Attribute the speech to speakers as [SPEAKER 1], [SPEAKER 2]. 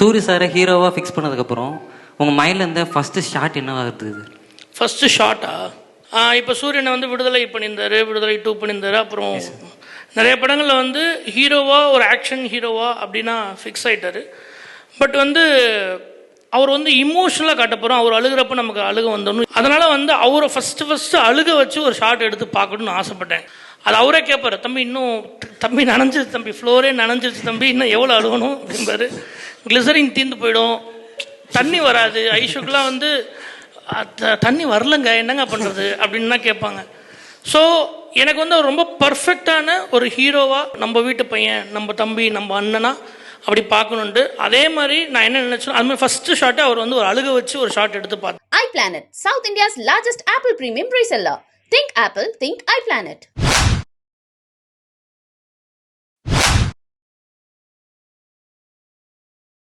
[SPEAKER 1] சூரிய சாரை ஹீரோவாக ஃபிக்ஸ் பண்ணதுக்கப்புறம் உங்கள் மைண்டில் இருந்த ஃபஸ்ட்டு ஷாட் என்னவாக இருந்தது?
[SPEAKER 2] ஃபஸ்ட்டு ஷார்ட்டா இப்போ சூரியனை வந்து விடுதலை பண்ணியிருந்தார், விடுதலை 2 பண்ணியிருந்தார். அப்புறம் நிறைய படங்களில் வந்து ஹீரோவாக ஒரு ஆக்ஷன் ஹீரோவா அப்படின்னா ஃபிக்ஸ் ஆகிட்டார். பட் வந்து அவர் வந்து இமோஷனலாக காட்ட போகிறோம். அவர் அழுகிறப்ப நமக்கு அழுக வந்துடணும். அதனால் வந்து அவரை ஃபஸ்ட்டு அழுக வச்சு ஒரு ஷார்ட் எடுத்து பார்க்கணுன்னு ஆசைப்பட்டேன். அது அவரே கேட்பார், தம்பி நனைஞ்சிருச்சு தம்பி, ஃப்ளோரே நனைஞ்சிருச்சு தம்பி, இன்னும் எவ்வளோ அழுகணும் அப்படின்பாரு. கிளிசரின் தீர்ந்து போயிடும், தண்ணி வராது, ஐஷுக்கெலாம் வந்து தண்ணி வரலங்க என்னங்க பண்ணுறது அப்படின்னு தான் கேட்பாங்க. ஸோ எனக்கு வந்து அவர் ரொம்ப பர்ஃபெக்டான ஒரு ஹீரோவாக நம்ம வீட்டு பையன், நம்ம தம்பி, நம்ம அண்ணனா அப்படி பார்க்கணுன்ட்டு. அதே மாதிரி நான் என்ன நினச்சேன், அது மாதிரி ஃபஸ்ட்டு ஷார்ட்டை அவர் வந்து ஒரு அழுக வச்சு ஒரு ஷார்ட் எடுத்து பார்த்தேன்.
[SPEAKER 3] iPlanet, South India's largest Apple premium reseller. Think Apple, think iPlanet.